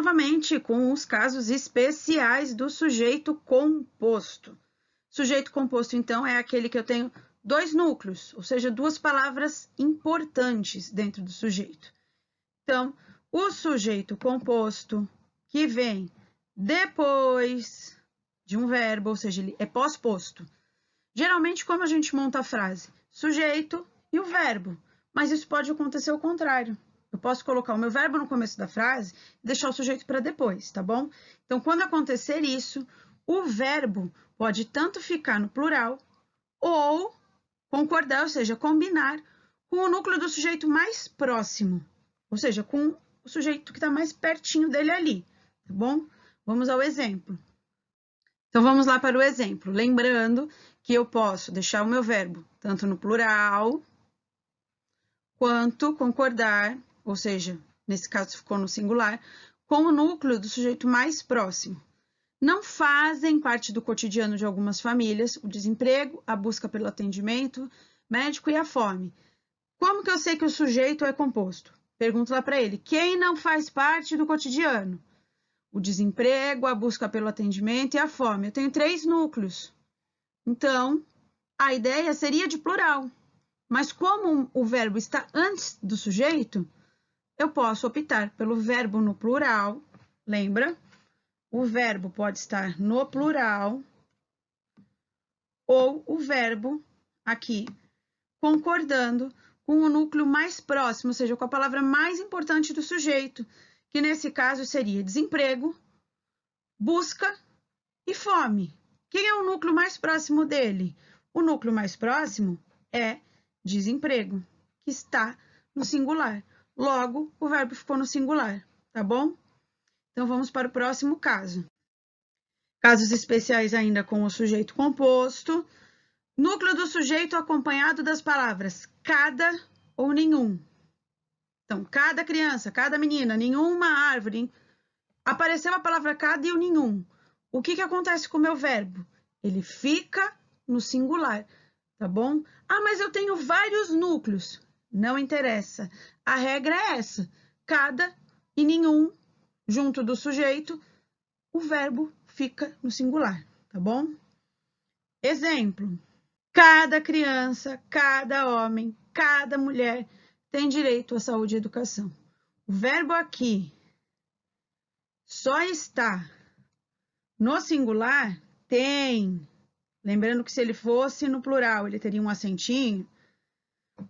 novamente com os casos especiais do sujeito composto. Sujeito composto, então, é aquele que eu tenho dois núcleos, ou seja, duas palavras importantes dentro do sujeito. Então, o sujeito composto que vem depois de um verbo, ou seja, ele é pós-posto. Geralmente, como a gente monta a frase? Sujeito e o verbo, mas isso pode acontecer ao contrário. Eu posso colocar o meu verbo no começo da frase e deixar o sujeito para depois, tá bom? Então, quando acontecer isso, o verbo pode tanto ficar no plural ou concordar, ou seja, combinar com o núcleo do sujeito mais próximo, ou seja, com o sujeito que está mais pertinho dele ali, tá bom? Vamos ao exemplo. Então, vamos lá para o exemplo. Lembrando que eu posso deixar o meu verbo tanto no plural quanto concordar, ou seja, nesse caso ficou no singular, com o núcleo do sujeito mais próximo. Não fazem parte do cotidiano de algumas famílias o desemprego, a busca pelo atendimento médico e a fome. Como que eu sei que o sujeito é composto? Pergunto lá para ele. Quem não faz parte do cotidiano? O desemprego, a busca pelo atendimento e a fome. Eu tenho 3 núcleos. Então, a ideia seria de plural. Mas como o verbo está antes do sujeito, eu posso optar pelo verbo no plural. Lembra? O verbo pode estar no plural ou o verbo aqui concordando com o núcleo mais próximo, ou seja, com a palavra mais importante do sujeito, que nesse caso seria desemprego, busca e fome. Quem é o núcleo mais próximo dele? O núcleo mais próximo é desemprego, que está no singular. Logo, o verbo ficou no singular, tá bom? Então, vamos para o próximo caso. Casos especiais ainda com o sujeito composto. Núcleo do sujeito acompanhado das palavras cada ou nenhum. Então, cada criança, cada menina, nenhuma árvore. Apareceu a palavra cada e o nenhum. O que acontece com o meu verbo? Ele fica no singular, tá bom? Ah, mas eu tenho vários núcleos. Não interessa. A regra é essa. Cada e nenhum, junto do sujeito, o verbo fica no singular, tá bom? Exemplo. Cada criança, cada homem, cada mulher tem direito à saúde e educação. O verbo aqui só está no singular? Tem. Lembrando que se ele fosse no plural, ele teria um acentinho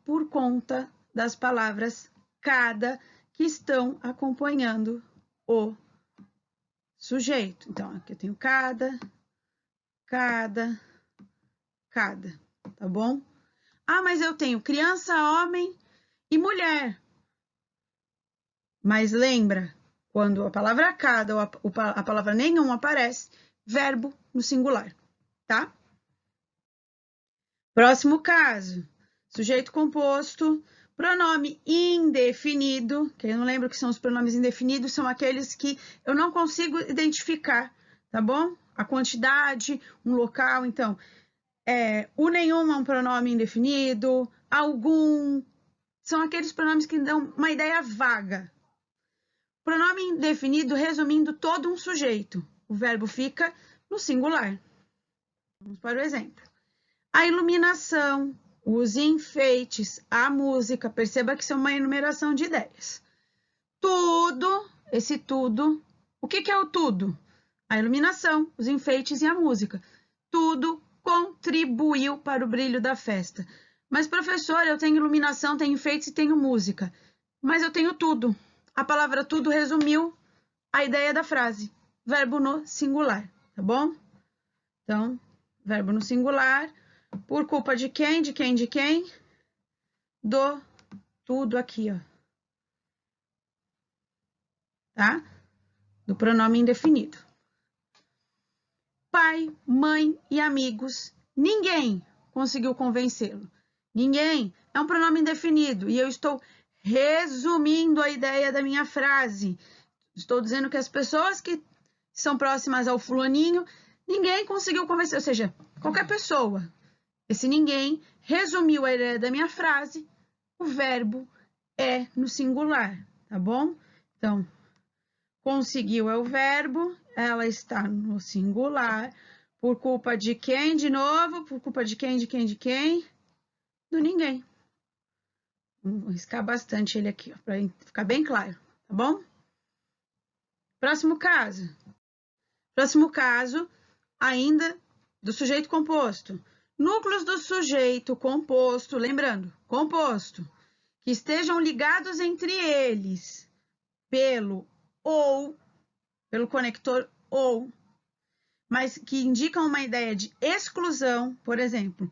por conta das palavras cada que estão acompanhando o sujeito. Então, aqui eu tenho cada, tá bom? Ah, mas eu tenho criança, homem e mulher. Mas lembra, quando a palavra cada ou a palavra nenhum aparece, verbo no singular, tá? Próximo caso, sujeito composto, pronome indefinido, que eu não lembro o que são os pronomes indefinidos, são aqueles que eu não consigo identificar, tá bom? A quantidade, um local, então, o nenhum é um pronome indefinido, algum, são aqueles pronomes que dão uma ideia vaga. Pronome indefinido resumindo todo um sujeito. O verbo fica no singular. Vamos para o exemplo. A iluminação, os enfeites, a música. Perceba que isso é uma enumeração de ideias. Tudo, esse tudo. O que é o tudo? A iluminação, os enfeites e a música. Tudo contribuiu para o brilho da festa. Mas, professor, eu tenho iluminação, tenho enfeites e tenho música. Mas eu tenho tudo. A palavra tudo resumiu a ideia da frase. Verbo no singular, tá bom? Então, verbo no singular. Por culpa de quem? De quem? De quem? Do tudo aqui, ó. Tá? Do pronome indefinido. Pai, mãe e amigos. Ninguém conseguiu convencê-lo. Ninguém é um pronome indefinido. E eu estou resumindo a ideia da minha frase. Estou dizendo que as pessoas que são próximas ao fulaninho, ninguém conseguiu convencer. Ou seja, qualquer pessoa. Esse ninguém resumiu a ideia da minha frase. O verbo é no singular, tá bom? Então, Conseguiu é o verbo, ela está no singular. Por culpa de quem, de novo? Por culpa de quem, de quem, de quem? Do ninguém. Vou riscar bastante ele aqui, para ficar bem claro, tá bom? Próximo caso. Próximo caso, ainda do sujeito composto. Núcleos do sujeito composto, lembrando, composto, que estejam ligados entre eles pelo conector ou, mas que indicam uma ideia de exclusão, por exemplo,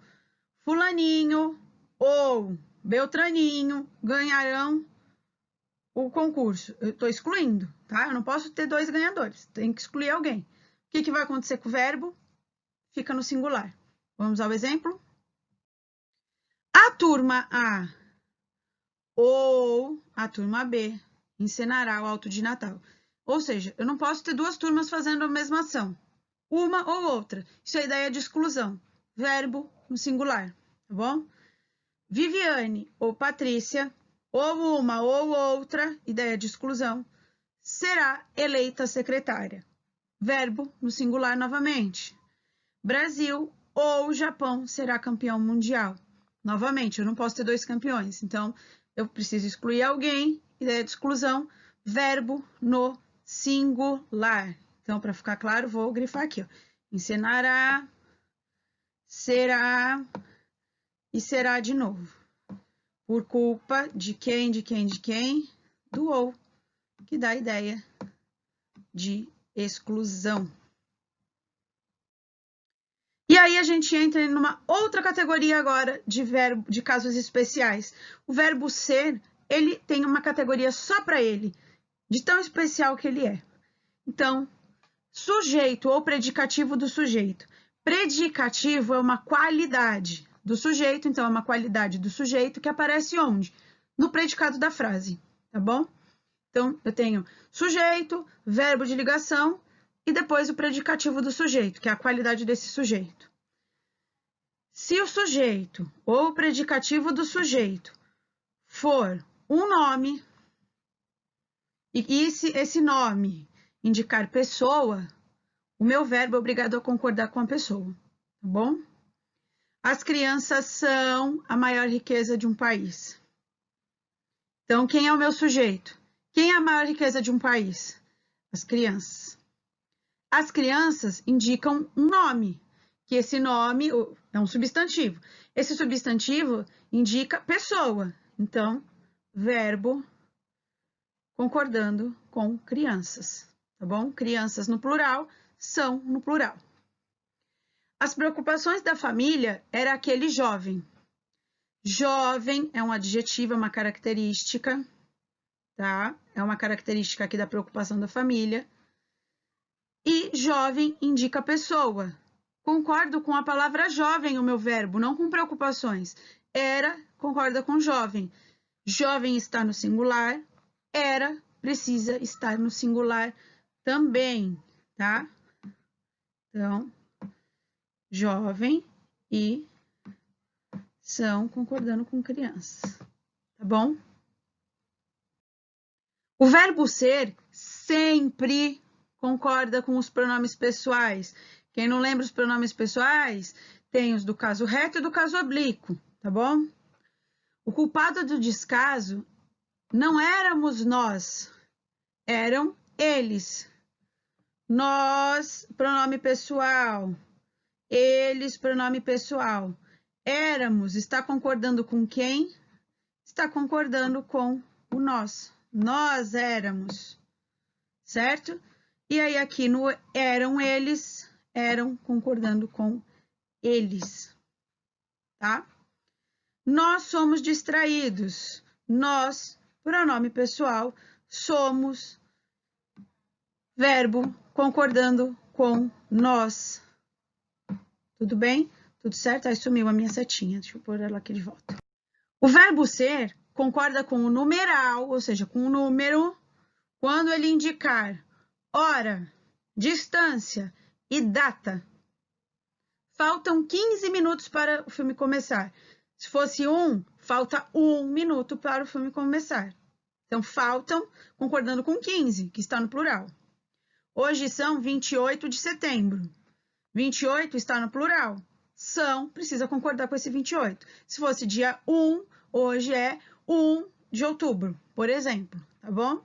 fulaninho ou beltraninho ganharão o concurso. Eu estou excluindo, tá? Eu não posso ter dois ganhadores, tem que excluir alguém. O que vai acontecer com o verbo? Fica no singular. Vamos ao exemplo? A turma A ou a turma B encenará o Alto de Natal. Ou seja, eu não posso ter duas turmas fazendo a mesma ação. Uma ou outra. Isso é ideia de exclusão. Verbo no singular, tá bom? Viviane ou Patrícia, ou uma ou outra, ideia de exclusão, será eleita secretária. Verbo no singular novamente. Brasil ou Japão será campeão mundial. Novamente, eu não posso ter dois campeões, então eu preciso excluir alguém, ideia de exclusão, verbo no singular. Então, para ficar claro, vou grifar aqui, ó. Encenará, será e será de novo. Por culpa de quem, de quem, de quem? Do ou, que dá a ideia de exclusão. E aí a gente entra numa outra categoria agora de verbo, de casos especiais. O verbo ser, ele tem uma categoria só para ele, de tão especial que ele é. Então, sujeito ou predicativo do sujeito. Predicativo é uma qualidade do sujeito, então é uma qualidade do sujeito que aparece onde? No predicado da frase, tá bom? Então, eu tenho sujeito, verbo de ligação e depois o predicativo do sujeito, que é a qualidade desse sujeito. Se o sujeito ou o predicativo do sujeito for um nome e esse nome indicar pessoa, o meu verbo é obrigado a concordar com a pessoa, tá bom? As crianças são a maior riqueza de um país. Então, quem é o meu sujeito? Quem é a maior riqueza de um país? As crianças. As crianças indicam um nome, que esse nome é um substantivo. Esse substantivo indica pessoa. Então, verbo concordando com crianças, tá bom? Crianças no plural, são no plural. As preocupações da família era aquele jovem. Jovem é um adjetivo, é uma característica, tá? É uma característica aqui da preocupação da família. E jovem indica pessoa. Concordo com a palavra jovem, o meu verbo, não com preocupações. Era, concorda com jovem. Jovem está no singular, era, precisa estar no singular também, tá? Então, jovem e são concordando com crianças, tá bom? O verbo ser sempre concorda com os pronomes pessoais. Quem não lembra os pronomes pessoais, tem os do caso reto e do caso oblíquo, tá bom? O culpado do descaso não éramos nós, eram eles. Nós, pronome pessoal. Eles, pronome pessoal. Éramos, está concordando com quem? Está concordando com o nós. Nós éramos, certo? E aí aqui no eram eles, eram concordando com eles, tá? Nós somos distraídos. Nós, pronome pessoal, somos, verbo concordando com nós. Tudo bem? Tudo certo? Aí sumiu a minha setinha. Deixa eu pôr ela aqui de volta. O verbo ser concorda com o numeral, ou seja, com o número, quando ele indicar hora, distância e data. Faltam 15 minutos para o filme começar. Se fosse falta 1 minuto para o filme começar, Então, faltam, concordando com 15, que está no plural. Hoje são 28 de setembro. 28 está no plural. São, precisa concordar com esse 28. Se fosse dia 1, hoje é 1 de outubro, por exemplo, tá bom?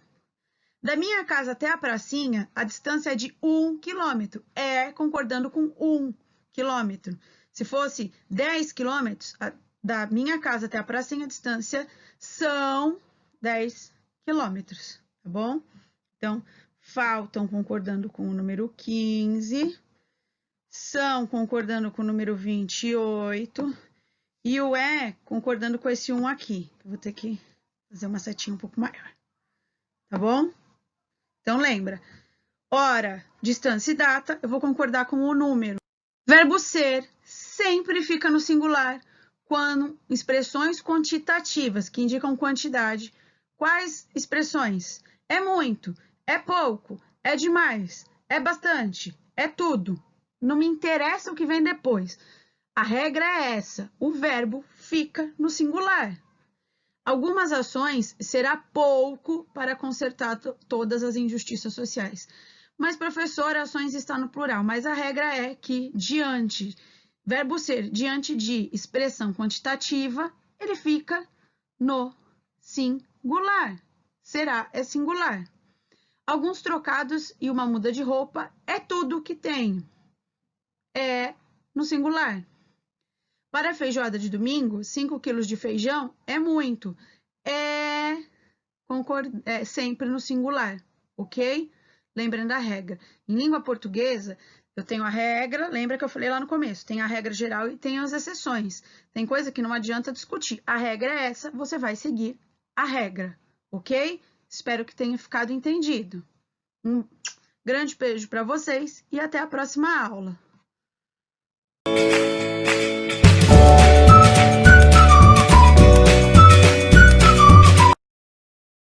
Da minha casa até a pracinha, a distância é de 1 quilômetro. É concordando com 1 quilômetro. Se fosse 10 quilômetros, da minha casa até a pracinha, a distância são 10 quilômetros, tá bom? Então, faltam concordando com o número 15, são concordando com o número 28, e o concordando com esse 1 aqui. Eu vou ter que fazer uma setinha um pouco maior, tá bom? Então, lembra, hora, distância e data, eu vou concordar com o número. Verbo ser sempre fica no singular quando expressões quantitativas, que indicam quantidade. Quais expressões? É muito, é pouco, é demais, é bastante, é tudo. Não me interessa o que vem depois. A regra é essa, o verbo fica no singular. Algumas ações será pouco para consertar todas as injustiças sociais. Mas, professor, ações está no plural, mas a regra é que verbo ser, diante de expressão quantitativa, ele fica no singular. Será, é singular. Alguns trocados e uma muda de roupa é tudo o que tenho. É no singular. Para a feijoada de domingo, 5 quilos de feijão é muito. É sempre no singular, ok? Lembrando a regra. Em língua portuguesa, eu tenho a regra, lembra que eu falei lá no começo, tem a regra geral e tem as exceções. Tem coisa que não adianta discutir. A regra é essa, você vai seguir a regra, ok? Espero que tenha ficado entendido. Um grande beijo para vocês e até a próxima aula.